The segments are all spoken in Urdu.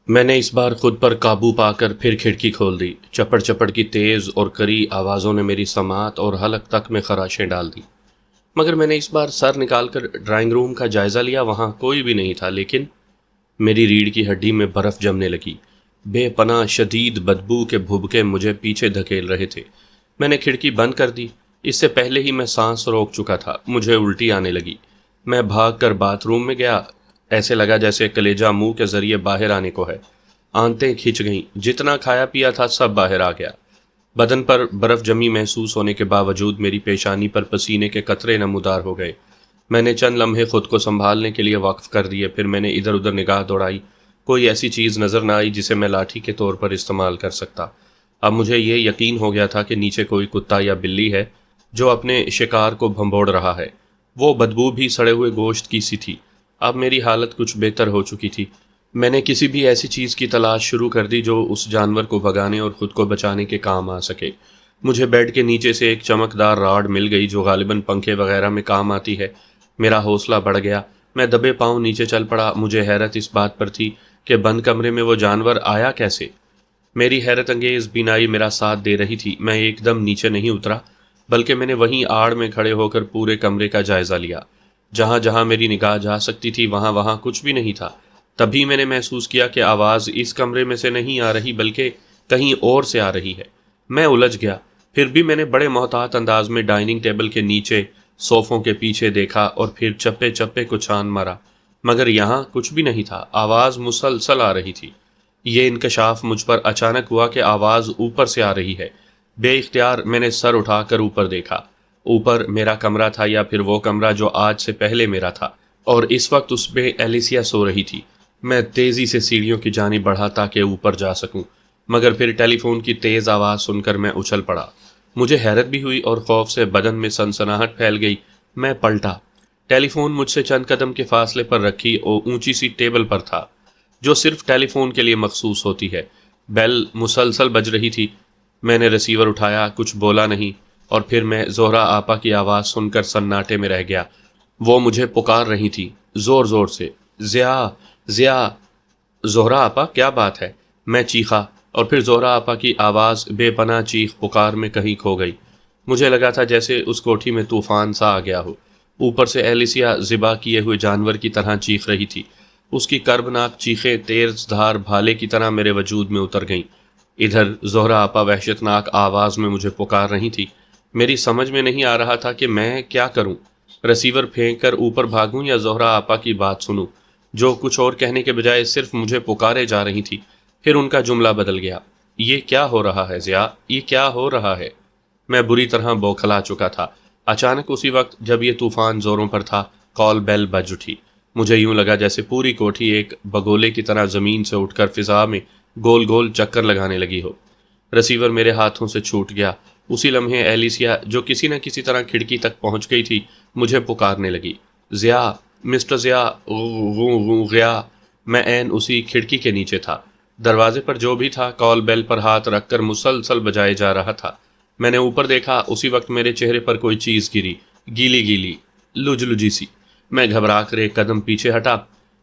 میں نے اس بار خود پر قابو پا کر پھر کھڑکی کھول دی۔ چپڑ چپڑ کی تیز اور کری آوازوں نے میری سماعت اور حلق تک میں خراشیں ڈال دی، مگر میں نے اس بار سر نکال کر ڈرائنگ روم کا جائزہ لیا۔ وہاں کوئی بھی نہیں تھا، لیکن میری ریڑھ کی ہڈی میں برف جمنے لگی۔ بے پناہ شدید بدبو کے بھبکے مجھے پیچھے دھکیل رہے تھے۔ میں نے کھڑکی بند کر دی۔ اس سے پہلے ہی میں سانس روک چکا تھا۔ مجھے الٹی آنے لگی۔ میں بھاگ کر باتھ روم میں گیا۔ ایسے لگا جیسے کلیجہ منہ کے ذریعے باہر آنے کو ہے۔ آنتیں کھنچ گئیں۔ جتنا کھایا پیا تھا سب باہر آ گیا۔ بدن پر برف جمی محسوس ہونے کے باوجود میری پیشانی پر پسینے کے قطرے نمودار ہو گئے۔ میں نے چند لمحے خود کو سنبھالنے کے لیے وقف کر دیے، پھر میں نے ادھر ادھر نگاہ دوڑائی۔ کوئی ایسی چیز نظر نہ آئی جسے میں لاٹھی کے طور پر استعمال کر سکتا۔ اب مجھے یہ یقین ہو گیا تھا کہ نیچے کوئی کتا یا بلی ہے جو اپنے شکار کو بھنبوڑ رہا ہے۔ وہ بدبو بھی سڑے ہوئے گوشت کی سی تھی۔ اب میری حالت کچھ بہتر ہو چکی تھی۔ میں نے کسی بھی ایسی چیز کی تلاش شروع کر دی جو اس جانور کو بھگانے اور خود کو بچانے کے کام آ سکے۔ مجھے بیڈ کے نیچے سے ایک چمکدار راڈ مل گئی جو غالباً پنکھے وغیرہ میں کام آتی ہے۔ میرا حوصلہ بڑھ گیا۔ میں دبے پاؤں نیچے چل پڑا۔ مجھے حیرت اس بات پر تھی کہ بند کمرے میں وہ جانور آیا کیسے۔ میری حیرت انگیز بینائی میرا ساتھ دے رہی تھی۔ میں ایک دم نیچے نہیں اترا، بلکہ میں نے وہیں آڑ میں کھڑے ہو کر پورے کمرے کا جائزہ لیا۔ جہاں جہاں میری نگاہ جا سکتی تھی وہاں وہاں کچھ بھی نہیں تھا۔ تبھی میں نے محسوس کیا کہ آواز اس کمرے میں سے نہیں آ رہی بلکہ کہیں اور سے آ رہی ہے۔ میں الجھ گیا۔ پھر بھی میں نے بڑے محتاط انداز میں ڈائننگ ٹیبل کے نیچے، صوفوں کے پیچھے دیکھا اور پھر چپے چپے کو چھان مارا، مگر یہاں کچھ بھی نہیں تھا۔ آواز مسلسل آ رہی تھی۔ یہ انکشاف مجھ پر اچانک ہوا کہ آواز اوپر سے آ رہی ہے۔ بے اختیار میں نے سر اٹھا کر اوپر دیکھا۔ اوپر میرا کمرہ تھا، یا پھر وہ کمرہ جو آج سے پہلے میرا تھا، اور اس وقت اس میں ایلیسیا سو رہی تھی۔ میں تیزی سے سیڑھیوں کی جانب بڑھا تاکہ اوپر جا سکوں، مگر پھر ٹیلی فون کی تیز آواز سن کر میں اچھل پڑا۔ مجھے حیرت بھی ہوئی اور خوف سے بدن میں سنسناہٹ پھیل گئی۔ میں پلٹا۔ ٹیلی فون مجھ سے چند قدم کے فاصلے پر رکھی اور اونچی سی ٹیبل پر تھا جو صرف ٹیلی فون کے لیے مخصوص ہوتی ہے۔ بیل مسلسل بج رہی تھی۔ میں نے ریسیور اٹھایا، کچھ بولا نہیں، اور پھر میں زہرا آپا کی آواز سن کر سناٹے میں رہ گیا۔ وہ مجھے پکار رہی تھی، زور زور سے، ضیا، ضیا۔ زہرا آپا، کیا بات ہے؟ میں چیخا، اور پھر زہرا آپا کی آواز بے پناہ چیخ پکار میں کہیں کھو گئی۔ مجھے لگا تھا جیسے اس کوٹھی میں طوفان سا آ گیا ہو۔ اوپر سے ایلیسیا ذبح کیے ہوئے جانور کی طرح چیخ رہی تھی۔ اس کی کربناک چیخیں تیز دھار بھالے کی طرح میرے وجود میں اتر گئیں۔ ادھر زہرا آپا وحشتناک آواز میں مجھے پکار رہی تھی۔ میری سمجھ میں نہیں آ رہا تھا کہ میں کیا کروں، ریسیور پھینک کر اوپر بھاگوں یا زہرا آپا کی بات سنوں، جو کچھ اور کہنے کے بجائے صرف مجھے پکارے جا رہی تھی۔ پھر ان کا جملہ بدل گیا، یہ کیا ہو رہا ہے ضیا، یہ کیا ہو رہا ہے؟ میں بری طرح بوکھلا چکا تھا۔ اچانک اسی وقت جب یہ طوفان زوروں پر تھا، کال بیل بج اٹھی۔ مجھے یوں لگا جیسے پوری کوٹھی ایک بگولے کی طرح زمین سے اٹھ کر فضا میں گول گول چکر لگانے لگی ہو۔ ریسیور میرے ہاتھوں سے چھوٹ گیا۔ اسی لمحے ایلیسیا، جو کسی نہ کسی طرح کھڑکی تک پہنچ گئی تھی، مجھے پکارنے لگی، ضیا، مسٹر ضیا، غیا۔ میں عین اسی کھڑکی کے نیچے تھا۔ دروازے پر جو بھی تھا کال بیل پر ہاتھ رکھ کر مسلسل بجائے جا رہا تھا۔ میں نے اوپر دیکھا، اسی وقت میرے چہرے پر کوئی چیز گری، گیلی گیلی، لج لجی سی۔ میں گھبرا کر ایک قدم پیچھے ہٹا۔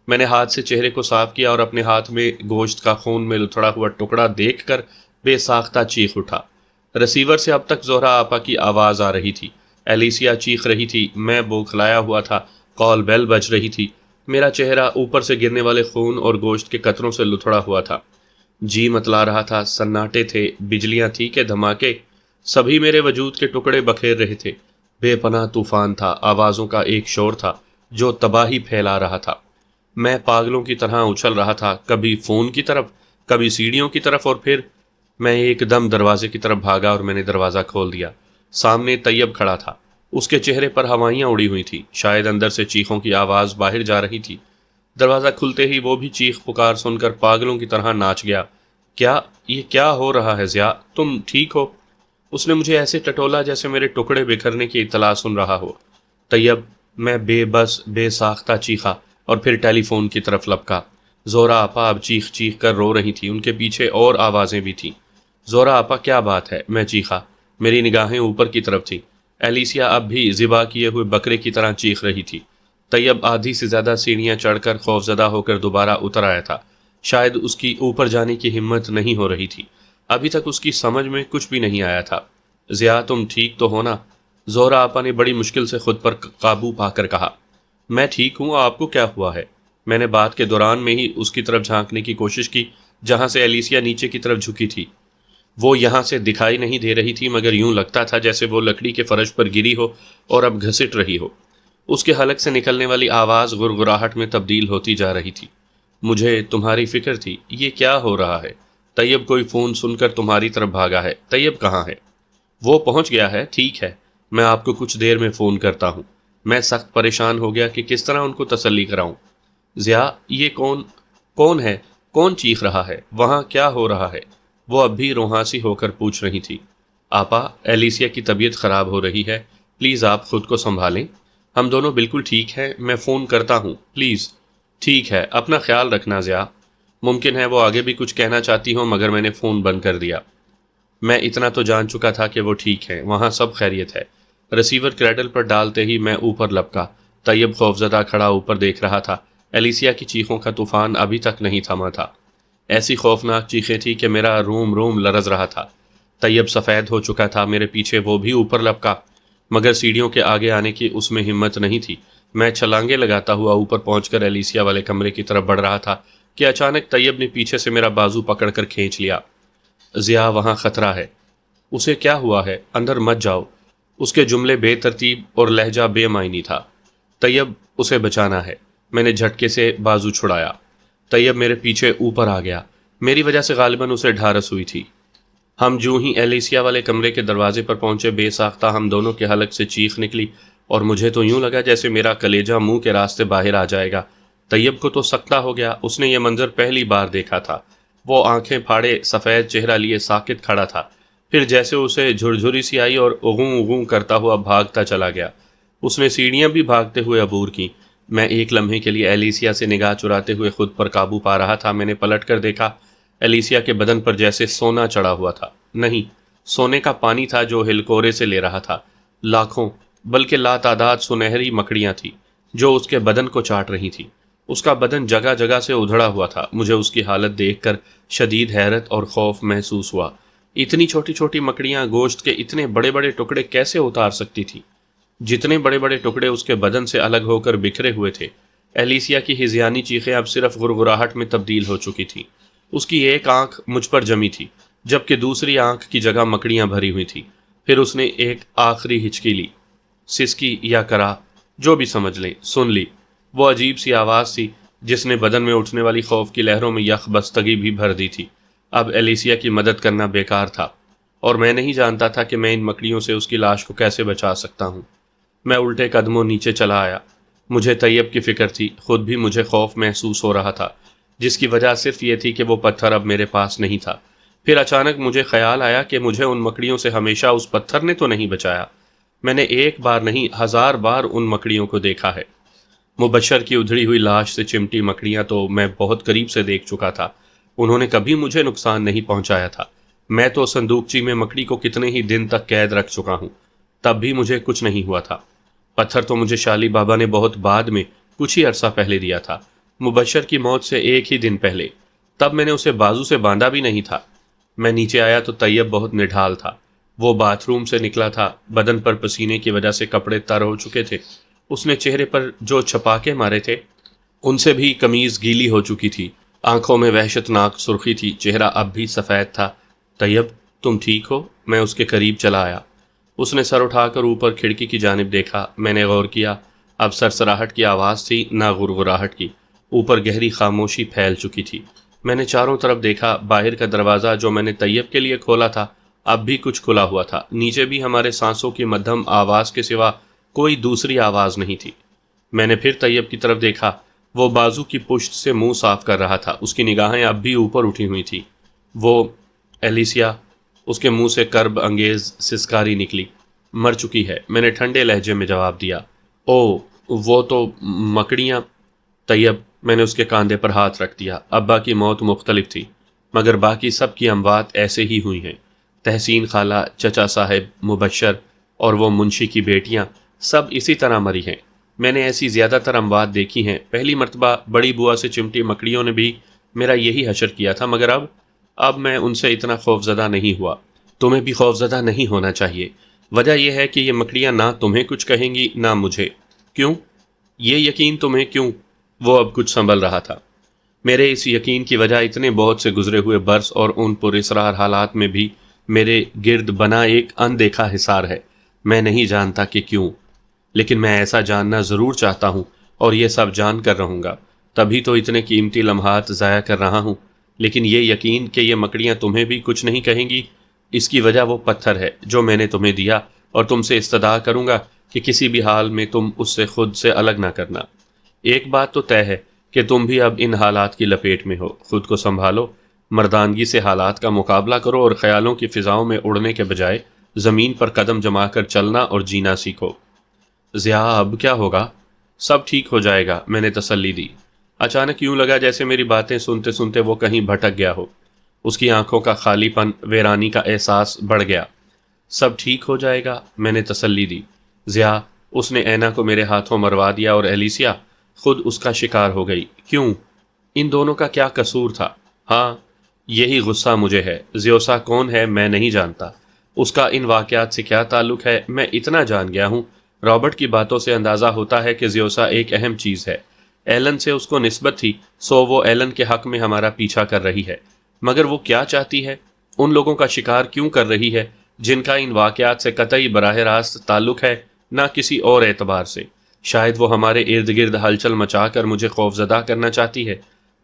میں نے ہاتھ سے چہرے کو صاف کیا اور اپنے ہاتھ میں گوشت کا خون میں لتھڑا ہوا ٹکڑا دیکھ کر بے ساختہ چیخ اٹھا۔ ریسیور سے اب تک زہرا آپا کی آواز آ رہی تھی، ایلیسیا چیخ رہی تھی، میں بوکھلایا ہوا تھا، کال بیل بج رہی تھی، میرا چہرہ اوپر سے گرنے والے خون اور گوشت کے قطروں سے لتھڑا ہوا تھا۔ جی متلا رہا تھا، سناٹے تھے، بجلیاں تھی کہ دھماکے، سبھی میرے وجود کے ٹکڑے بکھیر رہے تھے۔ بے پناہ طوفان تھا، آوازوں کا ایک شور تھا جو تباہی پھیلا رہا تھا۔ میں پاگلوں کی طرح اچھل رہا تھا، کبھی فون کی طرف، کبھی سیڑھیوں کی طرف، اور پھر میں ایک دم دروازے کی طرف بھاگا اور میں نے دروازہ کھول دیا۔ سامنے طیب کھڑا تھا۔ اس کے چہرے پر ہوائیاں اڑی ہوئی تھیں، شاید اندر سے چیخوں کی آواز باہر جا رہی تھی۔ دروازہ کھلتے ہی وہ بھی چیخ پکار سن کر پاگلوں کی طرح ناچ گیا۔ یہ کیا ہو رہا ہے ضیا، تم ٹھیک ہو؟ اس نے مجھے ایسے ٹٹولا جیسے میرے ٹکڑے بکھرنے کی اطلاع سن رہا ہو۔ طیب، میں بے بس بے ساختہ چیخا اور پھر ٹیلی فون کی طرف لپکا۔ زہرا آپا اب چیخ چیخ کر رو رہی تھی، ان کے پیچھے اور آوازیں بھی تھیں۔ زہرا آپا، کیا بات ہے؟ میں چیخا۔ میری نگاہیں اوپر کی طرف تھیں۔ ایلیسیا اب بھی ذبح کیے ہوئے بکرے کی طرح چیخ رہی تھی۔ طیب آدھی سے زیادہ سیڑھیاں چڑھ کر خوفزدہ ہو کر دوبارہ اتر آیا تھا۔ شاید اس کی اوپر جانے کی ہمت نہیں ہو رہی تھی۔ ابھی تک اس کی سمجھ میں کچھ بھی نہیں آیا تھا۔ ضیاء تم ٹھیک تو ہو نا؟ زہرہ آپا نے بڑی مشکل سے خود پر قابو پا کر کہا۔ میں ٹھیک ہوں، آپ کو کیا ہوا ہے؟ میں نے بات کے دوران میں ہی اس کی طرف جھانکنے کی کوشش کی جہاں سے ایلیسیا نیچے کی طرف جھکی تھی۔ وہ یہاں سے دکھائی نہیں دے رہی تھی مگر یوں لگتا تھا جیسے وہ لکڑی کے فرش پر گری ہو اور اب گھسٹ رہی ہو۔ اس کے حلق سے نکلنے والی آواز گڑگڑاہٹ میں تبدیل ہوتی جا رہی تھی۔ مجھے تمہاری فکر تھی، یہ کیا ہو رہا ہے؟ طیب کوئی فون سن کر تمہاری طرف بھاگا ہے۔ طیب کہاں ہے؟ وہ پہنچ گیا ہے، ٹھیک ہے، میں آپ کو کچھ دیر میں فون کرتا ہوں۔ میں سخت پریشان ہو گیا کہ کس طرح ان کو تسلی کراؤں۔ ضیاء یہ کون ہے؟ کون چیخ رہا ہے؟ وہاں کیا ہو رہا ہے؟ وہ اب بھی روحانسی ہو کر پوچھ رہی تھی۔ آپا، ایلیسیا کی طبیعت خراب ہو رہی ہے، پلیز آپ خود کو سنبھالیں۔ ہم دونوں بالکل ٹھیک ہیں، میں فون کرتا ہوں، پلیز۔ ٹھیک ہے، اپنا خیال رکھنا ضیاء۔ ممکن ہے وہ آگے بھی کچھ کہنا چاہتی ہوں مگر میں نے فون بند کر دیا۔ میں اتنا تو جان چکا تھا کہ وہ ٹھیک ہیں، وہاں سب خیریت ہے۔ ریسیور کریڈل پر ڈالتے ہی میں اوپر لپکا۔ طیب خوفزدہ کھڑا اوپر دیکھ رہا تھا۔ ایلیسیا کی چیخوں کا طوفان ابھی تک نہیں تھما تھا۔ ایسی خوفناک چیخیں تھی کہ میرا روم روم لرز رہا تھا۔ طیب سفید ہو چکا تھا، میرے پیچھے وہ بھی اوپر لپکا، مگر سیڑھیوں کے آگے آنے کی اس میں ہمت نہیں تھی۔ میں چھلانگے لگاتا ہوا اوپر پہنچ کر ایلیسیا والے کمرے کی طرف بڑھ رہا تھا کہ اچانک طیب نے پیچھے سے میرا بازو پکڑ کر کھینچ لیا۔ ضیاء وہاں خطرہ ہے۔ اسے کیا ہوا ہے؟ اندر مت جاؤ۔ اس کے جملے بے ترتیب اور لہجہ بے معنی تھا۔ طیب اسے بچانا ہے۔ میں نے جھٹکے سے بازو چھڑایا۔ طیب میرے پیچھے اوپر آ گیا۔ میری وجہ سے غالباً اسے ڈھارس ہوئی تھی۔ ہم جو ہی ایلیسیا والے کمرے کے دروازے پر پہنچے بے ساختہ ہم دونوں کے حلق سے چیخ نکلی اور مجھے تو یوں لگا جیسے میرا کلیجہ منہ کے راستے باہر آ جائے گا۔ طیب کو تو سکتہ ہو گیا، اس نے یہ منظر پہلی بار دیکھا تھا۔ وہ آنکھیں پھاڑے سفید چہرہ لیے ساکت کھڑا تھا، پھر جیسے اسے جھرجھری سی آئی اور اغوں اغوں کرتا ہوا بھاگتا چلا گیا۔ اس نے سیڑھیاں بھی بھاگتے ہوئے عبور کی۔ میں ایک لمحے کے لیے ایلیسیا سے نگاہ چراتے ہوئے خود پر قابو پا رہا تھا۔ میں نے پلٹ کر دیکھا، ایلیسیا کے بدن پر جیسے سونا چڑھا ہوا تھا۔ نہیں، سونے کا پانی تھا جو ہلکورے سے لے رہا تھا۔ لاکھوں بلکہ لاتعداد سنہری مکڑیاں تھیں جو اس کے بدن کو چاٹ رہی تھیں۔ اس کا بدن جگہ جگہ سے ادھڑا ہوا تھا۔ مجھے اس کی حالت دیکھ کر شدید حیرت اور خوف محسوس ہوا۔ اتنی چھوٹی چھوٹی مکڑیاں گوشت کے اتنے بڑے بڑے ٹکڑے کیسے اتار سکتی تھی؟ جتنے بڑے بڑے ٹکڑے اس کے بدن سے الگ ہو کر بکھرے ہوئے تھے۔ ایلیسیا کی ہذیانی چیخیں اب صرف گڑگڑاہٹ میں تبدیل ہو چکی تھیں۔ اس کی ایک آنکھ مجھ پر جمی تھی جبکہ دوسری آنکھ کی جگہ مکڑیاں بھری ہوئی تھی۔ پھر اس نے ایک آخری ہچکی لی، سسکی یا کرا، جو بھی سمجھ لیں، سن لی۔ وہ عجیب سی آواز تھی جس نے بدن میں اٹھنے والی خوف کی لہروں میں یخ بستگی بھی بھر دی تھی۔ اب ایلیسیا کی مدد کرنا بیکار تھا اور میں نہیں جانتا تھا کہ میں ان مکڑیوں سے اس کی لاش کو کیسے بچا سکتا ہوں۔ میں الٹے قدموں نیچے چلا آیا۔ مجھے طیب کی فکر تھی، خود بھی مجھے خوف محسوس ہو رہا تھا، جس کی وجہ صرف یہ تھی کہ وہ پتھر اب میرے پاس نہیں تھا۔ پھر اچانک مجھے خیال آیا کہ مجھے ان مکڑیوں سے ہمیشہ اس پتھر نے تو نہیں بچایا۔ میں نے ایک بار نہیں 1000 بار ان مکڑیوں کو دیکھا ہے۔ مبشر کی ادھڑی ہوئی لاش سے چمٹی مکڑیاں تو میں بہت قریب سے دیکھ چکا تھا، انہوں نے کبھی مجھے نقصان نہیں پہنچایا تھا۔ میں تو صندوقچی میں مکڑی کو کتنے ہی دن تک قید رکھ چکا ہوں، تب بھی مجھے کچھ نہیں ہوا تھا۔ پتھر تو مجھے شالی بابا نے بہت بعد میں کچھ ہی عرصہ پہلے دیا تھا، مبشر کی موت سے ایک ہی دن پہلے۔ تب میں نے اسے بازو سے باندھا بھی نہیں تھا۔ میں نیچے آیا تو طیب بہت نڈھال تھا۔ وہ باتھ روم سے نکلا تھا، بدن پر پسینے کی وجہ سے کپڑے تر ہو چکے تھے۔ اس نے چہرے پر جو چھپاکے مارے تھے ان سے بھی قمیض گیلی ہو چکی تھی، آنکھوں میں وحشتناک سرخی تھی، چہرہ اب بھی سفید تھا۔ طیب تم ٹھیک ہو؟ میں اس کے قریب چلا آیا۔ اس نے سر اٹھا کر اوپر کھڑکی کی جانب دیکھا۔ میں نے غور کیا، اب سرسراہٹ کی آواز تھی نہ غرغراہٹ کی۔ اوپر گہری خاموشی پھیل چکی تھی۔ میں نے چاروں طرف دیکھا، باہر کا دروازہ جو میں نے طیب کے لیے کھولا تھا اب بھی کچھ کھلا ہوا تھا۔ نیچے بھی ہمارے سانسوں کی مدھم آواز کے سوا کوئی دوسری آواز نہیں تھی۔ میں نے پھر طیب کی طرف دیکھا، وہ بازو کی پشت سے منہ صاف کر رہا تھا، اس کی نگاہیں اب بھی اوپر اٹھی ہوئی تھی۔ وہ ایلیسیا، اس کے منہ سے کرب انگیز سسکاری نکلی۔ مر چکی ہے، میں نے ٹھنڈے لہجے میں جواب دیا۔ او وہ تو مکڑیاں۔ طیب، میں نے اس کے کاندھے پر ہاتھ رکھ دیا۔ ابا کی موت مختلف تھی مگر باقی سب کی اموات ایسے ہی ہوئی ہیں۔ تحسین خالہ، چچا صاحب، مبشر اور وہ منشی کی بیٹیاں سب اسی طرح مری ہیں۔ میں نے ایسی زیادہ تر اموات دیکھی ہیں، پہلی مرتبہ بڑی بوا سے چمٹی مکڑیوں نے بھی میرا یہی حشر کیا تھا، مگر اب میں ان سے اتنا خوفزدہ نہیں ہوا۔ تمہیں بھی خوفزدہ نہیں ہونا چاہیے۔ وجہ یہ ہے کہ یہ مکڑیاں نہ تمہیں کچھ کہیں گی نہ مجھے۔ کیوں؟ یہ یقین تمہیں کیوں؟ وہ اب کچھ سنبھل رہا تھا۔ میرے اس یقین کی وجہ اتنے بہت سے گزرے ہوئے برس اور ان پر اسرار حالات میں بھی میرے گرد بنا ایک اندیکھا حصار ہے۔ میں نہیں جانتا کہ کیوں، لیکن میں ایسا جاننا ضرور چاہتا ہوں، اور یہ سب جان کر رہوں گا۔ تبھی تو اتنے قیمتی لمحات ضائع کر رہا ہوں۔ لیکن یہ یقین کہ یہ مکڑیاں تمہیں بھی کچھ نہیں کہیں گی، اس کی وجہ وہ پتھر ہے جو میں نے تمہیں دیا، اور تم سے استدعا کروں گا کہ کسی بھی حال میں تم اس سے خود سے الگ نہ کرنا۔ ایک بات تو طے ہے کہ تم بھی اب ان حالات کی لپیٹ میں ہو۔ خود کو سنبھالو، مردانگی سے حالات کا مقابلہ کرو، اور خیالوں کی فضاؤں میں اڑنے کے بجائے زمین پر قدم جما کر چلنا اور جینا سیکھو۔ ضیاء، اب کیا ہوگا؟ سب ٹھیک ہو جائے گا، میں نے تسلی دی۔ اچانک یوں لگا جیسے میری باتیں سنتے سنتے وہ کہیں بھٹک گیا ہو۔ اس کی آنکھوں کا خالی پن، ویرانی کا احساس بڑھ گیا۔ سب ٹھیک ہو جائے گا، میں نے تسلی دی۔ ضیاء، اس نے اینا کو میرے ہاتھوں مروا دیا اور ایلیسیا خود اس کا شکار ہو گئی۔ کیوں؟ ان دونوں کا کیا قصور تھا؟ ہاں، یہی غصہ مجھے ہے۔ زیوسا کون ہے میں نہیں جانتا، اس کا ان واقعات سے کیا تعلق ہے میں اتنا جان گیا ہوں۔ رابرٹ کی باتوں سے اندازہ ہوتا ہے کہ زیوسا ایک اہم چیز ہے۔ ایلن سے اس کو نسبت تھی، سو وہ ایلن کے حق میں ہمارا پیچھا کر رہی ہے۔ مگر وہ کیا چاہتی ہے؟ ان لوگوں کا شکار کیوں کر رہی ہے جن کا ان واقعات سے قطعی براہ راست تعلق ہے، نہ کسی اور اعتبار سے؟ شاید وہ ہمارے ارد گرد ہلچل مچا کر مجھے خوفزدہ کرنا چاہتی ہے،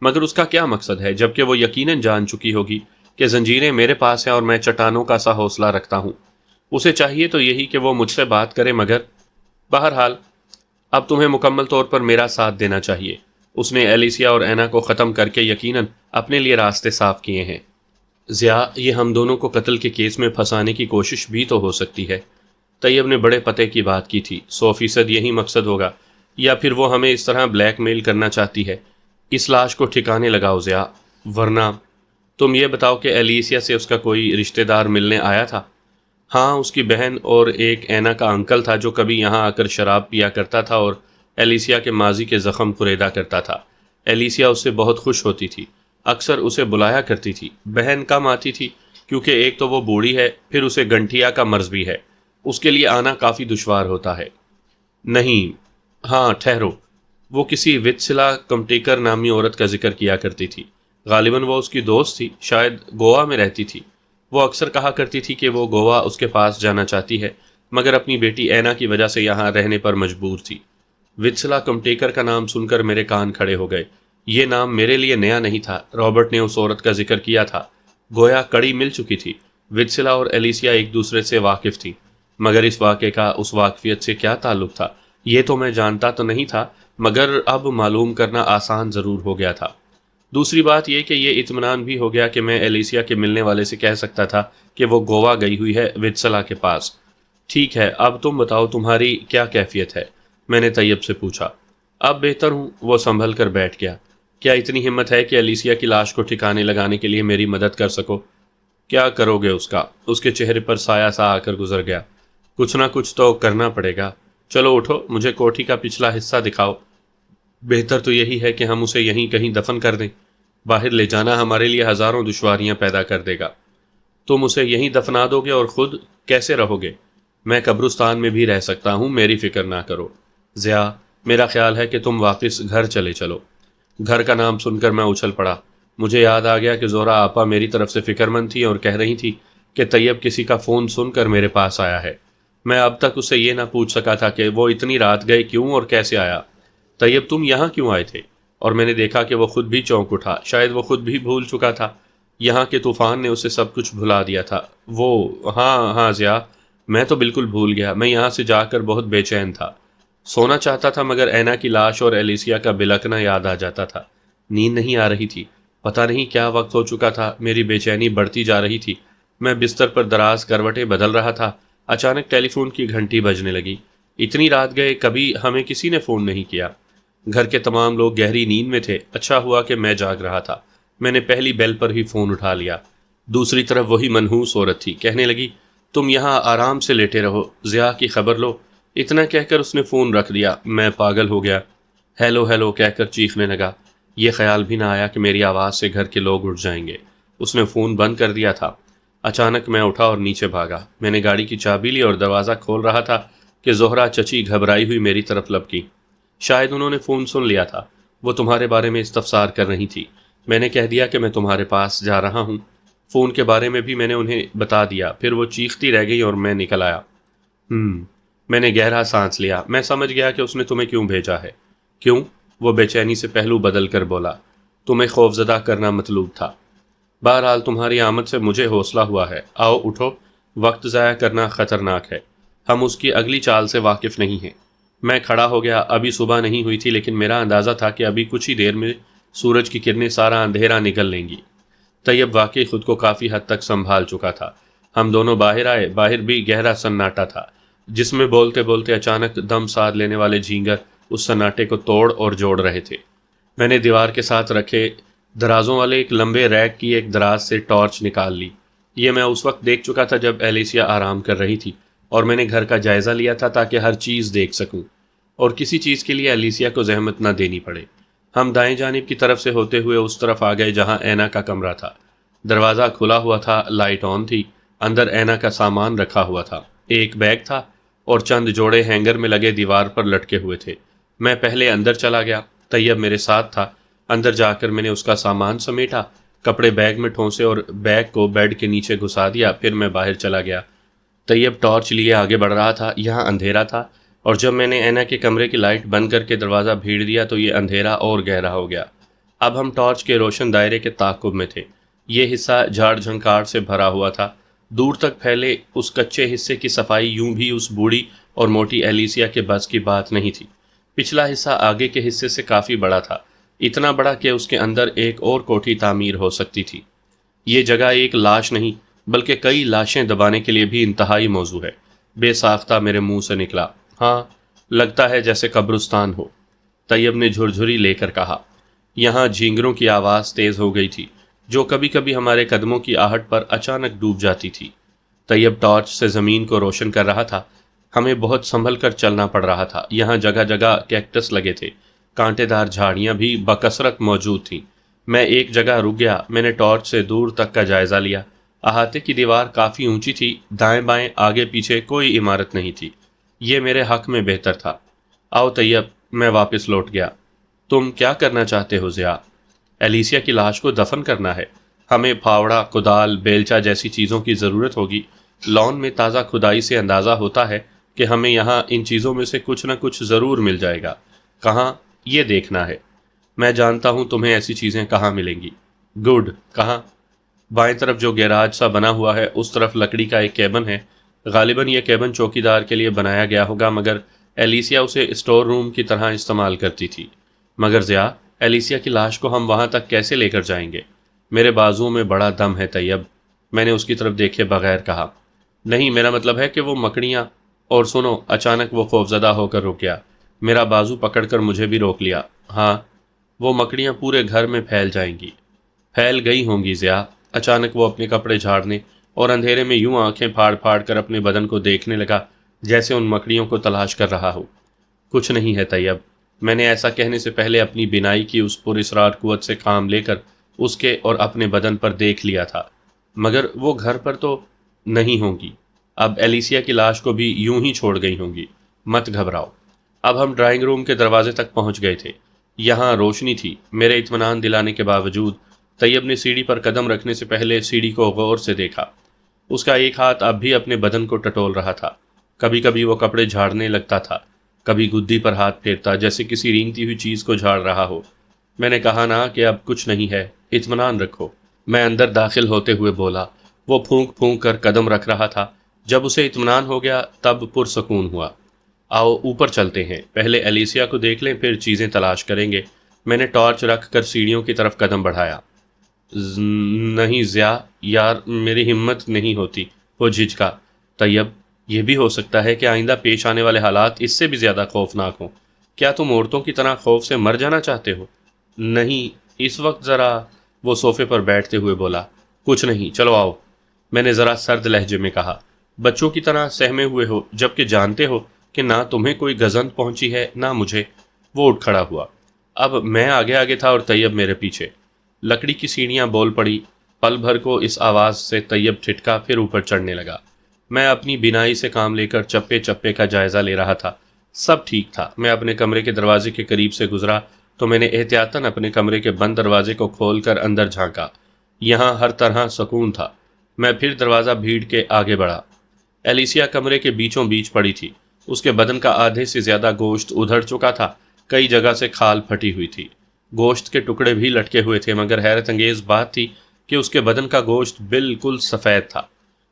مگر اس کا کیا مقصد ہے، جبکہ وہ یقیناً جان چکی ہوگی کہ زنجیریں میرے پاس ہیں اور میں چٹانوں کا سا حوصلہ رکھتا ہوں۔ اسے چاہیے تو یہی کہ وہ مجھ سے بات کرے، مگر بہرحال اب تمہیں مکمل طور پر میرا ساتھ دینا چاہیے۔ اس نے ایلیسیا اور اینا کو ختم کر کے یقیناً اپنے لیے راستے صاف کیے ہیں۔ ضیاء، یہ ہم دونوں کو قتل کے کیس میں پھنسانے کی کوشش بھی تو ہو سکتی ہے۔ طیب نے بڑے پتے کی بات کی تھی، 100% یہی مقصد ہوگا، یا پھر وہ ہمیں اس طرح بلیک میل کرنا چاہتی ہے۔ اس لاش کو ٹھکانے لگاؤ ضیاء، ورنہ تم یہ بتاؤ کہ ایلیسیا سے اس کا کوئی رشتہ دار ملنے آیا تھا؟ ہاں، اس کی بہن اور ایک اینا کا انکل تھا جو کبھی یہاں آ کر شراب پیا کرتا تھا اور ایلیسیا کے ماضی کے زخم کریدا کرتا تھا۔ ایلیسیا اس سے بہت خوش ہوتی تھی، اکثر اسے بلایا کرتی تھی۔ بہن کم آتی تھی کیونکہ ایک تو وہ بوڑھی ہے، پھر اسے گنٹھیا کا مرض بھی ہے، اس کے لیے آنا کافی دشوار ہوتا ہے۔ نہیں، ہاں ٹھہرو، وہ کسی وتسلا کمٹیکر نامی عورت کا ذکر کیا کرتی تھی۔ غالباً وہ اس کی دوست تھی، شاید گوا میں رہتی تھی۔ وہ اکثر کہا کرتی تھی کہ وہ گوا اس کے پاس جانا چاہتی ہے، مگر اپنی بیٹی اینا کی وجہ سے یہاں رہنے پر مجبور تھی۔ وتسلا کمٹیکر کا نام سن کر میرے کان کھڑے ہو گئے۔ یہ نام میرے لیے نیا نہیں تھا، رابرٹ نے اس عورت کا ذکر کیا تھا، گویا کڑی مل چکی تھی۔ وتسلا اور ایلیسیا ایک دوسرے سے واقف تھی، مگر اس واقعے کا اس واقفیت سے کیا تعلق تھا یہ تو میں جانتا تو نہیں تھا، مگر اب معلوم کرنا آسان ضرور ہو گیا تھا۔ دوسری بات یہ کہ یہ اطمینان بھی ہو گیا کہ میں ایلیسیا کے ملنے والے سے کہہ سکتا تھا کہ وہ گوا گئی ہوئی ہے وتسلا کے پاس۔ ٹھیک ہے، اب تم بتاؤ تمہاری کیا کیفیت ہے؟ میں نے طیب سے پوچھا۔ اب بہتر ہوں، وہ سنبھل کر بیٹھ گیا۔ کیا اتنی ہمت ہے کہ ایلیسیا کی لاش کو ٹھکانے لگانے کے لیے میری مدد کر سکو؟ کیا کرو گے اس کا؟ اس کے چہرے پر سایہ سا آ کر گزر گیا۔ کچھ نہ کچھ تو کرنا پڑے گا۔ چلو اٹھو، مجھے کوٹھی کا پچھلا حصہ دکھاؤ۔ بہتر تو یہی ہے کہ ہم اسے یہیں کہیں دفن کر دیں۔ باہر لے جانا ہمارے لیے ہزاروں دشواریاں پیدا کر دے گا۔ تم اسے یہیں دفنا دو گے اور خود کیسے رہو گے؟ میں قبرستان میں بھی رہ سکتا ہوں، میری فکر نہ کرو۔ ضیاء، میرا خیال ہے کہ تم واپس گھر چلے چلو۔ گھر کا نام سن کر میں اچھل پڑا۔ مجھے یاد آ گیا کہ زہرا آپا میری طرف سے فکر مند تھی اور کہہ رہی تھی کہ طیب کسی کا فون سن کر میرے پاس آیا ہے۔ میں اب تک اسے یہ نہ پوچھ سکا تھا کہ وہ اتنی رات گئے کیوں اور کیسے آیا۔ طیب، تم یہاں کیوں آئے تھے؟ اور میں نے دیکھا کہ وہ خود بھی چونک اٹھا، شاید وہ خود بھی بھول چکا تھا۔ یہاں کے طوفان نے اسے سب کچھ بھلا دیا تھا۔ وہ ہاں ضیاء، میں تو بالکل بھول گیا، میں یہاں سے جا کر بہت بے چین تھا۔ سونا چاہتا تھا مگر اینا کی لاش اور ایلیسیا کا بلکنا یاد آ جاتا تھا۔ نیند نہیں آ رہی تھی، پتہ نہیں کیا وقت ہو چکا تھا، میری بے چینی بڑھتی جا رہی تھی۔ میں بستر پر دراز کروٹیں بدل رہا تھا، اچانک ٹیلی فون کی گھنٹی بجنے لگی۔ اتنی رات گئے، کبھی ہمیں کسی نے فون نہیں کیا۔ گھر کے تمام لوگ گہری نیند میں تھے، اچھا ہوا کہ میں جاگ رہا تھا۔ میں نے پہلی بیل پر ہی فون اٹھا لیا۔ دوسری طرف وہی منحوس عورت تھی، کہنے لگی تم یہاں آرام سے لیٹے رہو، ضیاء کی خبر لو۔ اتنا کہہ کر اس نے فون رکھ دیا۔ میں پاگل ہو گیا۔ ہیلو ہیلو کہہ کر چیخنے لگا۔ یہ خیال بھی نہ آیا کہ میری آواز سے گھر کے لوگ اٹھ جائیں گے۔ اس نے فون بند کر دیا تھا۔ اچانک میں اٹھا اور نیچے بھاگا۔ میں نے گاڑی کی چابی لی اور دروازہ کھول رہا تھا کہ زہرا چچی گھبرائی ہوئی میری طرف لپکی۔ شاید انہوں نے فون سن لیا تھا، وہ تمہارے بارے میں استفسار کر رہی تھی۔ میں نے کہہ دیا کہ میں تمہارے پاس جا رہا ہوں۔ فون کے بارے میں بھی میں نے انہیں بتا دیا، پھر وہ چیختی رہ گئی اور میں نکل آیا۔ میں نے گہرا سانس لیا۔ میں سمجھ گیا کہ اس نے تمہیں کیوں بھیجا ہے۔ کیوں؟ وہ بے چینی سے پہلو بدل کر بولا۔ تمہیں خوفزدہ کرنا مطلوب تھا۔ بہرحال تمہاری آمد سے مجھے حوصلہ ہوا ہے۔ آؤ اٹھو، وقت ضائع کرنا خطرناک ہے، ہم اس کی اگلی چال سے واقف نہیں ہیں۔ میں کھڑا ہو گیا۔ ابھی صبح نہیں ہوئی تھی، لیکن میرا اندازہ تھا کہ ابھی کچھ ہی دیر میں سورج کی کرنیں سارا اندھیرا نگل لیں گی۔ طیب واقعی خود کو کافی حد تک سنبھال چکا تھا۔ ہم دونوں باہر آئے۔ باہر بھی گہرا سناٹا تھا، جس میں بولتے بولتے اچانک دم ساد لینے والے جھینگر اس سناٹے کو توڑ اور جوڑ رہے تھے۔ میں نے دیوار کے ساتھ رکھے درازوں والے ایک لمبے ریک کی ایک دراز سے ٹارچ نکال لی۔ یہ میں اس وقت دیکھ چکا تھا جب ایلیسیا آرام کر رہی تھی، اور میں نے گھر کا جائزہ لیا تھا تاکہ ہر چیز دیکھ سکوں اور کسی چیز کے لیے ایلیسیا کو زحمت نہ دینی پڑے۔ ہم دائیں جانب کی طرف سے ہوتے ہوئے اس طرف آ گئے جہاں اینا کا کمرہ تھا۔ دروازہ کھلا ہوا تھا، لائٹ آن تھی، اندر اینا کا سامان رکھا ہوا تھا۔ ایک بیگ تھا اور چند جوڑے ہینگر میں لگے دیوار پر لٹکے ہوئے تھے۔ میں پہلے اندر چلا گیا۔ طیب میرے ساتھ تھا۔ اندر جا کر میں نے اس کا سامان سمیٹا، کپڑے بیگ میں ٹھونسے اور بیگ کو بیڈ کے نیچے گھسا دیا۔ پھر میں باہر چلا گیا۔ طیب ٹارچ لیے آگے بڑھ رہا تھا۔ یہاں اندھیرا تھا، اور جب میں نے اینا کے کمرے کی لائٹ بند کر کے دروازہ بھیڑ دیا تو یہ اندھیرا اور گہرا ہو گیا۔ اب ہم ٹارچ کے روشن دائرے کے تعاقب میں تھے۔ یہ حصہ جھاڑ جھنکار سے بھرا ہوا تھا۔ دور تک پھیلے اس کچے حصے کی صفائی یوں بھی اس بوڑھی اور موٹی ایلیسیا کے بس کی بات نہیں تھی۔ پچھلا حصہ آگے کے حصے سے کافی بڑا تھا، اتنا بڑا کہ اس کے اندر ایک اور کوٹھی تعمیر ہو سکتی تھی۔ یہ جگہ ایک لاش نہیں بلکہ کئی لاشیں دبانے کے لیے بھی انتہائی موزوں ہے۔ بے ساختہ میرے منہ سے نکلا، ہاں لگتا ہے جیسے قبرستان ہو۔ طیب نے جھرجھری لے کر کہا۔ یہاں جھینگروں کی آواز تیز ہو گئی تھی، جو کبھی کبھی ہمارے قدموں کی آہٹ پر اچانک ڈوب جاتی تھی۔ طیب ٹارچ سے زمین کو روشن کر رہا تھا۔ ہمیں بہت سنبھل کر چلنا پڑ رہا تھا۔ یہاں جگہ جگہ کیکٹس لگے تھے، کانٹے دار جھاڑیاں بھی بکثرت موجود تھیں۔ میں ایک جگہ رک گیا۔ میں نے ٹارچ سے دور تک کا جائزہ لیا۔ احاطے کی دیوار کافی اونچی تھی، دائیں بائیں آگے پیچھے کوئی عمارت نہیں تھی۔ یہ میرے حق میں بہتر تھا۔ آؤ طیب، میں واپس لوٹ گیا۔ تم کیا کرنا چاہتے ہو ضیاء؟ ایلیسیا کی لاش کو دفن کرنا ہے۔ ہمیں پھاوڑا، کدال، بیلچہ جیسی چیزوں کی ضرورت ہوگی۔ لان میں تازہ کھدائی سے اندازہ ہوتا ہے کہ ہمیں یہاں ان چیزوں میں سے کچھ نہ کچھ ضرور مل جائے گا۔ کہاں؟ یہ دیکھنا ہے۔ میں جانتا ہوں تمہیں ایسی چیزیں کہاں ملیں گی۔ گڈ، کہاں؟ بائیں طرف جو گیراج سا بنا ہوا ہے اس طرف لکڑی کا ایک کیبن ہے۔ غالباً یہ کیبن چوکیدار کے لیے بنایا گیا ہوگا، مگر ایلیسیا اسے اسٹور روم کی طرح استعمال کرتی تھی۔ مگر ضیاء، ایلیسیا کی لاش کو ہم وہاں تک کیسے لے کر جائیں گے؟ میرے بازوؤں میں بڑا دم ہے طیب، میں نے اس کی طرف دیکھے بغیر کہا۔ نہیں، میرا مطلب ہے کہ وہ مکڑیاں۔ اور سنو، اچانک وہ خوفزدہ ہو کر رک گیا۔ میرا بازو پکڑ کر مجھے بھی روک لیا۔ ہاں، وہ مکڑیاں پورے گھر میں پھیل جائیں گی۔ پھیل گئی ہوں گی ضیاء۔ اچانک وہ اپنے کپڑے جھاڑنے اور اندھیرے میں یوں آنکھیں پھاڑ پھاڑ کر اپنے بدن کو دیکھنے لگا جیسے ان مکڑیوں کو تلاش کر رہا ہو۔ کچھ نہیں ہے طیب۔ میں نے ایسا کہنے سے پہلے اپنی بینائی کی اس پراسرار قوت سے کام لے کر اس کے اور اپنے بدن پر دیکھ لیا تھا، مگر وہ گھر پر تو نہیں ہوں گی۔ اب ایلیسیا کی لاش کو بھی یوں ہی چھوڑ گئی ہوں گی۔ مت گھبراؤ۔ اب ہم ڈرائنگ روم کے دروازے تک پہنچ گئے تھے۔ یہاں روشنی تھی۔ میرے اطمینان دلانے کے باوجود طیب نے سیڑھی پر قدم رکھنے سے پہلے سیڑھی کو غور سے دیکھا۔ اس کا ایک ہاتھ اب بھی اپنے بدن کو ٹٹول رہا تھا۔ کبھی کبھی وہ کپڑے جھاڑنے لگتا تھا، کبھی گدی پر ہاتھ پھیرتا جیسے کسی رینگتی ہوئی چیز کو جھاڑ رہا ہو۔ میں نے کہا نا کہ اب کچھ نہیں ہے، اطمینان رکھو۔ میں اندر داخل ہوتے ہوئے بولا۔ وہ پھونک پھونک کر قدم رکھ رہا تھا۔ جب اسے اطمینان ہو گیا تب پرسکون ہوا۔ آؤ اوپر چلتے ہیں، پہلے ایلیسیا کو دیکھ لیں پھر چیزیں تلاش کریں گے۔ میں نے ٹارچ رکھ کر سیڑھیوں کی طرف قدم بڑھایا۔ نہیں ضیاء، یار میری ہمت نہیں ہوتی، وہ جھجکا۔ طیب، یہ بھی ہو سکتا ہے کہ آئندہ پیش آنے والے حالات اس سے بھی زیادہ خوفناک ہوں۔ کیا تم عورتوں کی طرح خوف سے مر جانا چاہتے ہو؟ نہیں، اس وقت ذرا، وہ صوفے پر بیٹھتے ہوئے بولا۔ کچھ نہیں، چلو آؤ، میں نے ذرا سرد لہجے میں کہا۔ بچوں کی طرح سہمے ہوئے ہو جبکہ جانتے ہو کہ نہ تمہیں کوئی گزند پہنچی ہے نہ مجھے۔ وہ اٹھ کھڑا ہوا۔ اب میں آگے آگے تھا اور طیب میرے پیچھے۔ لکڑی کی سیڑھیاں بول پڑی، پل بھر کو اس آواز سے طیب ٹھٹکا، پھر اوپر چڑھنے لگا۔ میں اپنی بینائی سے کام لے کر چپے چپے کا جائزہ لے رہا تھا۔ سب ٹھیک تھا۔ میں اپنے کمرے کے دروازے کے قریب سے گزرا تو میں نے احتیاطاً اپنے کمرے کے بند دروازے کو کھول کر اندر جھانکا۔ یہاں ہر طرح سکون تھا۔ میں پھر دروازہ بھیڑ کے آگے بڑھا۔ ایلیسیا کمرے کے بیچوں بیچ پڑی تھی۔ اس کے بدن کا آدھے سے زیادہ گوشت ادھڑ چکا تھا، کئی جگہ سے کھال پھٹی ہوئی تھی، گوشت کے ٹکڑے بھی لٹکے ہوئے تھے، مگر حیرت انگیز بات تھی کہ اس کے بدن کا گوشت بالکل سفید تھا،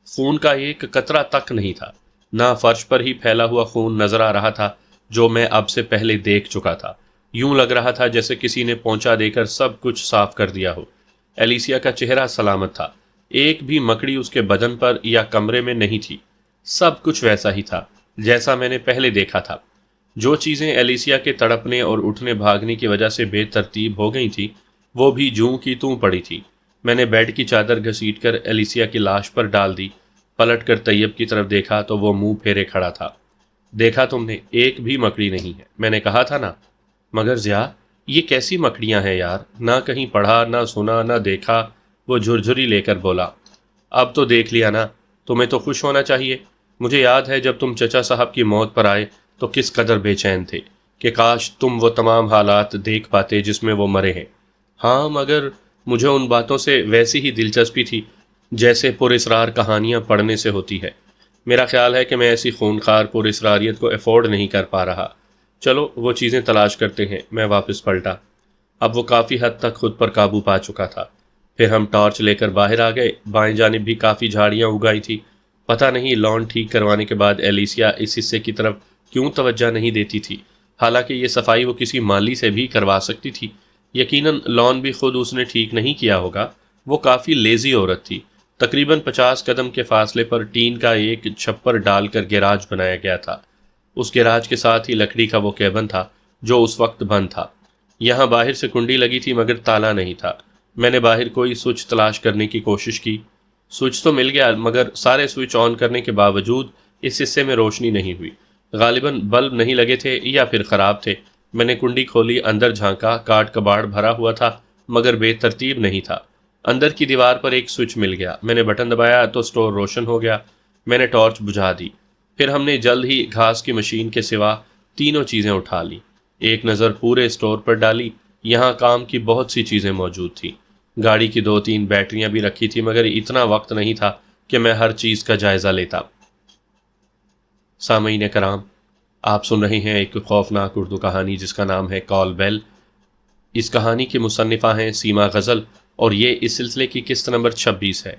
خون کا ایک قطرہ تک نہیں تھا، نہ فرش پر ہی پھیلا ہوا خون نظر آ رہا تھا جو میں اب سے پہلے دیکھ چکا تھا۔ یوں لگ رہا تھا جیسے کسی نے پونچھا دے کر سب کچھ صاف کر دیا ہو۔ ایلیسیا کا چہرہ سلامت تھا، ایک بھی مکڑی اس کے بدن پر یا کمرے میں نہیں تھی، سب کچھ ویسا ہی تھا جیسا میں نے پہلے دیکھا تھا۔ جو چیزیں ایلیسیا کے تڑپنے اور اٹھنے بھاگنے کی وجہ سے بے ترتیب ہو گئی تھیں وہ بھی جوں کی توں پڑی تھی۔ میں نے بیڈ کی چادر گھسیٹ کر ایلیسیا کی لاش پر ڈال دی، پلٹ کر طیب کی طرف دیکھا تو وہ منہ پھیرے کھڑا تھا۔ دیکھا تم نے، ایک بھی مکڑی نہیں ہے، میں نے کہا تھا نا۔ مگر ضیاء، یہ کیسی مکڑیاں ہیں یار، نہ کہیں پڑھا نہ سنا نہ دیکھا، وہ جھرجھری لے کر بولا۔ اب تو دیکھ لیا نا، تمہیں تو خوش ہونا چاہیے۔ مجھے یاد ہے جب تم چچا صاحب کی موت پر آئے تو کس قدر بے چین تھے کہ کاش تم وہ تمام حالات دیکھ پاتے جس میں وہ مرے ہیں۔ ہاں، مگر مجھے ان باتوں سے ویسی ہی دلچسپی تھی جیسے پر اسرار کہانیاں پڑھنے سے ہوتی ہے۔ میرا خیال ہے کہ میں ایسی خونخوار پر اسراریت کو افورڈ نہیں کر پا رہا۔ چلو وہ چیزیں تلاش کرتے ہیں۔ میں واپس پلٹا۔ اب وہ کافی حد تک خود پر قابو پا چکا تھا۔ پھر ہم ٹارچ لے کر باہر آ گئے۔ بائیں جانب بھی کافی جھاڑیاں اگائی تھی۔ پتہ نہیں لان ٹھیک کروانے کے بعد ایلیسیا اس حصے کی طرف کیوں توجہ نہیں دیتی تھی، حالانکہ یہ صفائی وہ کسی مالی سے بھی کروا سکتی تھی۔ یقیناً لان بھی خود اس نے ٹھیک نہیں کیا ہوگا، وہ کافی لیزی عورت تھی۔ تقریباً 50 قدم کے فاصلے پر ٹین کا ایک چھپر ڈال کر گیراج بنایا گیا تھا۔ اس گیراج کے ساتھ ہی لکڑی کا وہ کیبن تھا جو اس وقت بند تھا۔ یہاں باہر سے کنڈی لگی تھی مگر تالا نہیں تھا۔ میں نے باہر کوئی سوئچ تلاش کرنے کی کوشش کی، سوئچ تو مل گیا مگر سارے سوئچ آن کرنے کے باوجود اس حصے میں روشنی نہیں ہوئی۔ غالباً بلب نہیں لگے تھے یا پھر خراب تھے۔ میں نے کنڈی کھولی، اندر جھانکا، کاٹ کباڑ بھرا ہوا تھا مگر بے ترتیب نہیں تھا۔ اندر کی دیوار پر ایک سوئچ مل گیا، میں نے بٹن دبایا تو سٹور روشن ہو گیا۔ میں نے ٹارچ بجھا دی، پھر ہم نے جلد ہی گھاس کی مشین کے سوا تینوں چیزیں اٹھا لی، ایک نظر پورے سٹور پر ڈالی۔ یہاں کام کی بہت سی چیزیں موجود تھیں، گاڑی کی 2-3 بیٹریاں بھی رکھی تھی مگر اتنا وقت نہیں تھا کہ میں ہر چیز کا جائزہ لیتا۔ سامعین کرام، آپ سن رہے ہیں ایک خوفناک اردو کہانی جس کا نام ہے کال بیل۔ اس کہانی کی مصنفہ ہیں سیما غزل اور یہ اس سلسلے کی قسط نمبر 26 ہے۔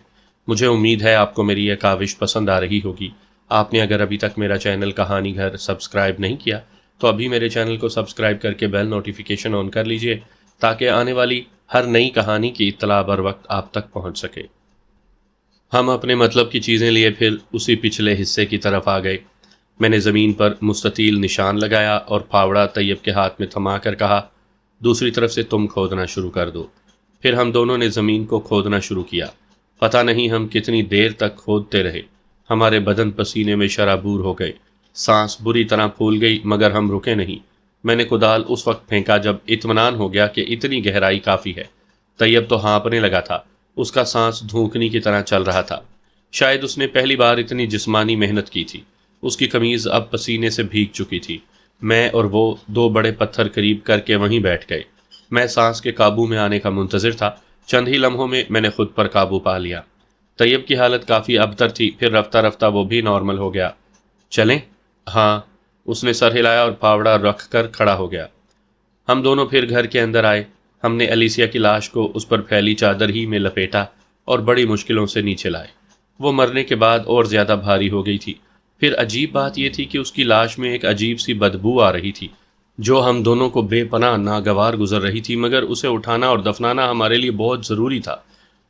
مجھے امید ہے آپ کو میری یہ کاوش پسند آ رہی ہوگی۔ آپ نے اگر ابھی تک میرا چینل کہانی گھر سبسکرائب نہیں کیا تو ابھی میرے چینل کو سبسکرائب کر کے بیل نوٹیفیکیشن آن کر لیجئے تاکہ آنے والی ہر نئی کہانی کی اطلاع بر وقت آپ تک پہنچ سکے۔ ہم اپنے مطلب کی چیزیں لیے پھر اسی پچھلے حصے کی طرف آ گئے۔ میں نے زمین پر مستطیل نشان لگایا اور پھاوڑا طیب کے ہاتھ میں تھما کر کہا، دوسری طرف سے تم کھودنا شروع کر دو۔ پھر ہم دونوں نے زمین کو کھودنا شروع کیا۔ پتہ نہیں ہم کتنی دیر تک کھودتے رہے، ہمارے بدن پسینے میں شرابور ہو گئے، سانس بری طرح پھول گئی مگر ہم رکے نہیں۔ میں نے کدال اس وقت پھینکا جب اطمینان ہو گیا کہ اتنی گہرائی کافی ہے۔ طیب تو ہانپنے لگا تھا، اس کا سانس دھونکنی کی طرح چل رہا تھا، شاید اس نے پہلی بار اتنی جسمانی محنت کی تھی۔ اس کی قمیض اب پسینے سے بھیگ چکی تھی۔ میں اور وہ 2 بڑے پتھر قریب کر کے وہیں بیٹھ گئے۔ میں سانس کے قابو میں آنے کا منتظر تھا۔ چند ہی لمحوں میں نے خود پر قابو پا لیا۔ طیب کی حالت کافی ابتر تھی، پھر رفتہ رفتہ وہ بھی نارمل ہو گیا۔ چلیں؟ ہاں، اس نے سر ہلایا اور پھاوڑا رکھ کر کھڑا ہو گیا۔ ہم دونوں پھر گھر کے اندر آئے۔ ہم نے ایلیسیا کی لاش کو اس پر پھیلی چادر ہی میں لپیٹا اور بڑی مشکلوں سے نیچے لائے۔ وہ مرنے کے بعد اور زیادہ بھاری ہو گئی تھی۔ پھر عجیب بات یہ تھی کہ اس کی لاش میں ایک عجیب سی بدبو آ رہی تھی جو ہم دونوں کو بے پناہ ناگوار گزر رہی تھی، مگر اسے اٹھانا اور دفنانا ہمارے لیے بہت ضروری تھا،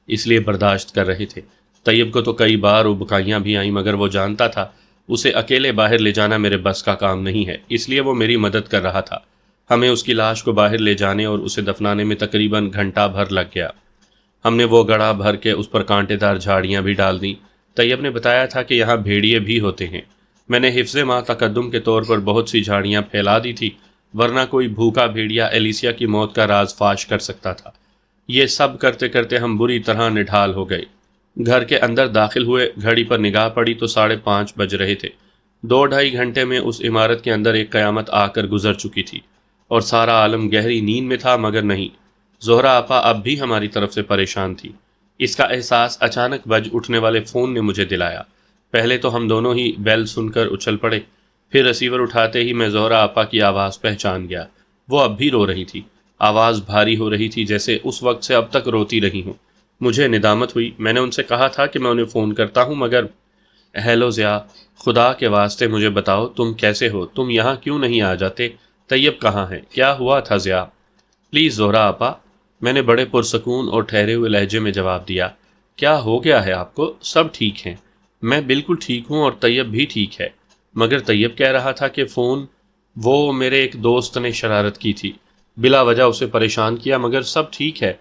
اس لیے برداشت کر رہے تھے۔ طیب کو تو کئی بار ابکائیاں بھی آئیں مگر وہ جانتا تھا اسے اکیلے باہر لے جانا میرے بس کا کام نہیں ہے، اس لیے وہ میری مدد کر رہا تھا۔ ہمیں اس کی لاش کو باہر لے جانے اور اسے دفنانے میں تقریباً گھنٹہ بھر لگ گیا۔ ہم نے وہ گڑھا بھر کے اس پر کانٹے دار جھاڑیاں بھی ڈال دیں۔ طیب نے بتایا تھا کہ یہاں بھیڑیے بھی ہوتے ہیں۔ میں نے حفظ ما تقدم کے طور پر بہت سی جھاڑیاں پھیلا دی تھی ورنہ کوئی بھوکا بھیڑیا ایلیسیا کی موت کا راز فاش کر سکتا تھا۔ یہ سب کرتے کرتے ہم بری طرح نڈھال ہو گئے۔ گھر کے اندر داخل ہوئے، گھڑی پر نگاہ پڑی تو 5:30 بج رہے تھے۔ 2-2.5 گھنٹے میں اس عمارت کے اندر ایک قیامت آ کر گزر چکی تھی اور سارا عالم گہری نیند میں تھا، مگر نہیں، زہرا آپا اب بھی ہماری طرف سے پریشان تھی۔ اس کا احساس اچانک بج اٹھنے والے فون نے مجھے دلایا۔ پہلے تو ہم دونوں ہی بیل سن کر اچھل پڑے، پھر ریسیور اٹھاتے ہی میں زہرا آپا کی آواز پہچان گیا۔ وہ اب بھی رو رہی تھی، آواز بھاری ہو رہی تھی جیسے اس وقت سے اب تک روتی رہی ہوں۔ مجھے ندامت ہوئی، میں نے ان سے کہا تھا کہ میں انہیں فون کرتا ہوں مگر… ہیلو ضیاء، خدا کے واسطے مجھے بتاؤ تم کیسے ہو، تم یہاں کیوں نہیں آ جاتے؟ طیب کہاں ہے؟ کیا ہوا تھا ضیاء؟ پلیز زہرا آپا، میں نے بڑے پرسکون اور ٹھہرے ہوئے لہجے میں جواب دیا۔ کیا ہو گیا ہے آپ کو؟ سب ٹھیک ہیں، میں بالکل ٹھیک ہوں اور طیب بھی ٹھیک ہے، مگر طیب کہہ رہا تھا کہ فون… وہ میرے ایک دوست نے شرارت کی تھی، بلا وجہ اسے پریشان کیا، مگر سب ٹھیک ہے،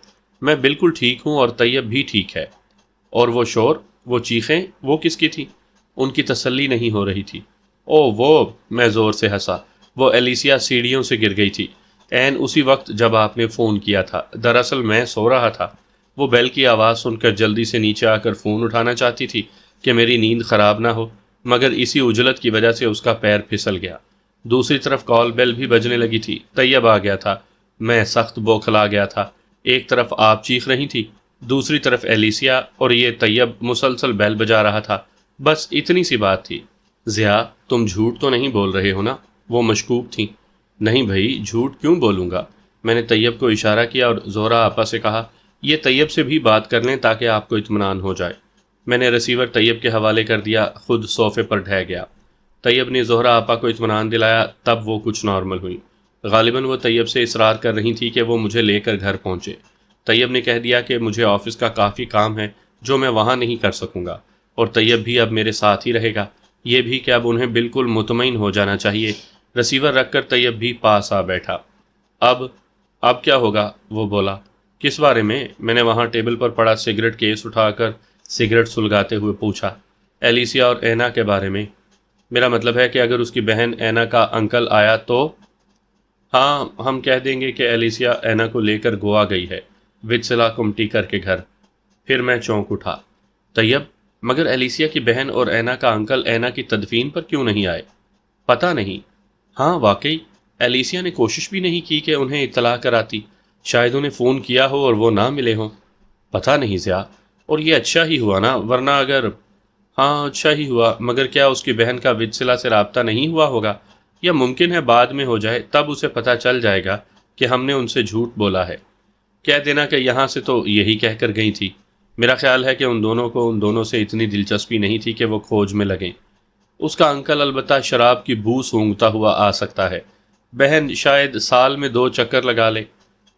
میں بالکل ٹھیک ہوں اور طیب بھی ٹھیک ہے۔ اور وہ شور، وہ چیخیں، وہ کس کی تھی؟ ان کی تسلی نہیں ہو رہی تھی۔ او وہ… میں زور سے ہنسا، وہ ایلیسیا سیڑھیوں سے گر گئی تھی عین اسی وقت جب آپ نے فون کیا تھا۔ دراصل میں سو رہا تھا۔ وہ بیل کی آواز سن کر جلدی سے نیچے آ کر فون اٹھانا چاہتی تھی کہ میری نیند خراب نہ ہو، مگر اسی عجلت کی وجہ سے اس کا پیر پھسل گیا۔ دوسری طرف کال بیل بھی بجنے لگی تھی۔ طیب آ گیا تھا۔ میں سخت بوکھلا گیا تھا۔ ایک طرف آپ چیخ رہی تھی، دوسری طرف ایلیسیا، اور یہ طیب مسلسل بیل بجا رہا تھا۔ بس اتنی سی بات تھی۔ ضیاء، تم جھوٹ تو نہیں بول رہے ہو نا؟ وہ مشکوک تھیں۔ نہیں بھائی، جھوٹ کیوں بولوں گا؟ میں نے طیب کو اشارہ کیا اور زہرا آپا سے کہا، یہ طیب سے بھی بات کر لیں تاکہ آپ کو اطمینان ہو جائے۔ میں نے ریسیور طیب کے حوالے کر دیا، خود صوفے پر ڈھہ گیا۔ طیب نے زہرا آپا کو اطمینان دلایا، تب وہ کچھ نارمل ہوئی۔ غالباً وہ طیب سے اصرار کر رہی تھی کہ وہ مجھے لے کر گھر پہنچے۔ طیب نے کہہ دیا کہ مجھے آفس کا کافی کام ہے جو میں وہاں نہیں کر سکوں گا، اور طیب بھی اب میرے ساتھ ہی رہے گا۔ یہ بھی کہ اب انہیں بالکل مطمئن ہو جانا چاہیے۔ ریسیور رکھ کر طیب بھی پاس آ بیٹھا۔ اب کیا ہوگا؟ وہ بولا۔ کس بارے میں؟ میں نے وہاں ٹیبل پر پڑا سگریٹ کیس اٹھا کر سگریٹ سلگاتے ہوئے پوچھا۔ ایلیسیا اور اینا کے بارے میں۔ میرا مطلب ہے کہ اگر اس کی بہن اینا کا انکل آیا تو… ہاں، ہم کہہ دیں گے کہ ایلیسیا اینا کو لے کر گوا گئی ہے، وتسلا کمٹیکر کے گھر۔ پھر میں چونک اٹھا۔ طیب، مگر ایلیسیا کی بہن اور اینا کا انکل اینا کی تدفین پر کیوں نہیں آئے؟ پتہ نہیں۔ ہاں واقعی، ایلیسیا نے کوشش بھی نہیں کی کہ انہیں اطلاع کراتی۔ شاید انہیں فون کیا ہو اور وہ نہ ملے ہوں۔ پتہ نہیں ضیاء، اور یہ اچھا ہی ہوا نا، ورنہ اگر… ہاں اچھا ہی ہوا، مگر کیا اس کی بہن کا وتسلا سے رابطہ نہیں ہوا ہوگا؟ یا ممکن ہے بعد میں ہو جائے، تب اسے پتہ چل جائے گا کہ ہم نے ان سے جھوٹ بولا ہے۔ کہہ دینا کہ یہاں سے تو یہی کہہ کر گئی تھی۔ میرا خیال ہے کہ ان دونوں سے اتنی دلچسپی نہیں تھی کہ وہ کھوج میں لگیں۔ اس کا انکل البتہ شراب کی بو سونگھتا ہوا آ سکتا ہے، بہن شاید سال میں 2 چکر لگا لے۔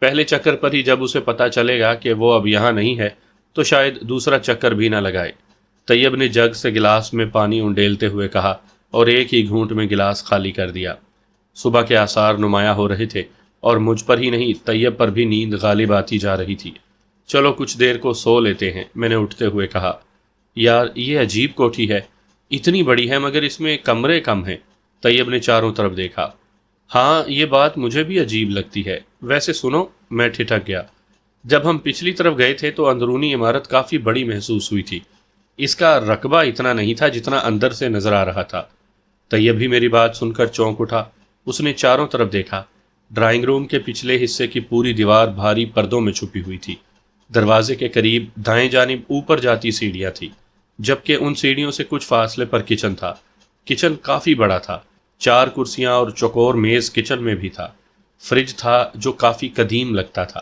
پہلے چکر پر ہی جب اسے پتہ چلے گا کہ وہ اب یہاں نہیں ہے تو شاید دوسرا چکر بھی نہ لگائے۔ طیب نے جگ سے گلاس میں پانی انڈیلتے ہوئے کہا اور ایک ہی گھونٹ میں گلاس خالی کر دیا۔ صبح کے آثار نمایاں ہو رہے تھے اور مجھ پر ہی نہیں، طیب پر بھی نیند غالب آتی جا رہی تھی۔ چلو کچھ دیر کو سو لیتے ہیں، میں نے اٹھتے ہوئے کہا۔ یار یہ عجیب کوٹھی ہے، اتنی بڑی ہے مگر اس میں کمرے کم ہیں۔ طیب نے چاروں طرف دیکھا۔ ہاں یہ بات مجھے بھی عجیب لگتی ہے۔ ویسے سنو، میں ٹھٹک گیا۔ جب ہم پچھلی طرف گئے تھے تو اندرونی عمارت کافی بڑی محسوس ہوئی تھی۔ اس کا رقبہ اتنا نہیں تھا جتنا اندر سے نظر آ رہا تھا۔ طیب بھی میری بات سن کر چونک اٹھا۔ اس نے چاروں طرف دیکھا۔ ڈرائنگ روم کے پچھلے حصے کی پوری دیوار بھاری پردوں میں چھپی ہوئی تھی۔ دروازے کے قریب دائیں جانب اوپر جاتی سیڑھیاں تھیں، جبکہ ان سیڑھیوں سے کچھ فاصلے پر کچن تھا۔ کچن کافی بڑا تھا، 4 کرسیاں اور چوکور میز کچن میں بھی تھا۔ فریج تھا جو کافی قدیم لگتا تھا۔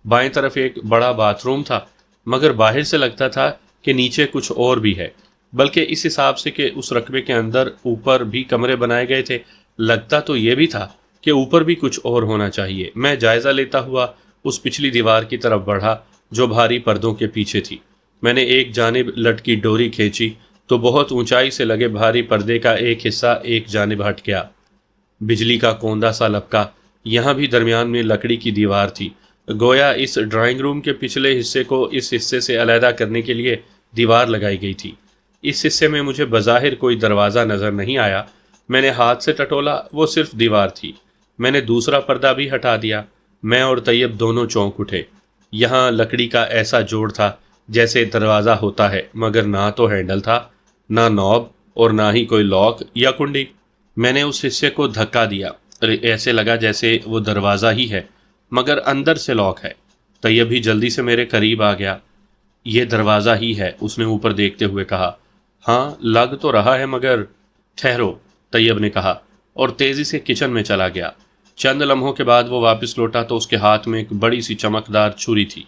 بائیں طرف ایک بڑا باتھ روم تھا، مگر باہر سے لگتا تھا کہ نیچے کچھ اور بھی ہے، بلکہ اس حساب سے کہ اس رقبے کے اندر اوپر بھی کمرے بنائے گئے تھے، لگتا تو یہ بھی تھا کہ اوپر بھی کچھ اور ہونا چاہیے۔ میں جائزہ لیتا ہوا اس پچھلی دیوار کی طرف بڑھا جو بھاری پردوں کے پیچھے تھی۔ میں نے ایک جانب لٹکی ڈوری کھینچی تو بہت اونچائی سے لگے بھاری پردے کا ایک حصہ ایک جانب ہٹ گیا۔ بجلی کا کوندا سا لپکا۔ یہاں بھی درمیان میں لکڑی کی دیوار تھی، گویا اس ڈرائنگ روم کے پچھلے حصے کو اس حصے سے علیحدہ کرنے کے لیے دیوار لگائی گئی تھی۔ اس حصے میں مجھے بظاہر کوئی دروازہ نظر نہیں آیا۔ میں نے ہاتھ سے ٹٹولا، وہ صرف دیوار تھی۔ میں نے دوسرا پردہ بھی ہٹا دیا۔ میں اور طیب دونوں چونک اٹھے۔ یہاں لکڑی کا ایسا جوڑ تھا جیسے دروازہ ہوتا ہے، مگر نہ تو ہینڈل تھا، نہ نوب، اور نہ ہی کوئی لاک یا کنڈی۔ میں نے اس حصے کو دھکا دیا، ایسے لگا جیسے وہ دروازہ ہی ہے مگر اندر سے لاک ہے۔ طیب بھی جلدی سے میرے قریب آ گیا۔ یہ دروازہ ہی ہے، اس نے اوپر دیکھتے ہوئے کہا۔ ہاں لگ تو رہا ہے مگر… ٹھہرو، طیب نے کہا اور تیزی سے کچن میں چلا گیا۔ چند لمحوں کے بعد وہ واپس لوٹا تو اس کے ہاتھ میں ایک بڑی سی چمکدار چھری تھی۔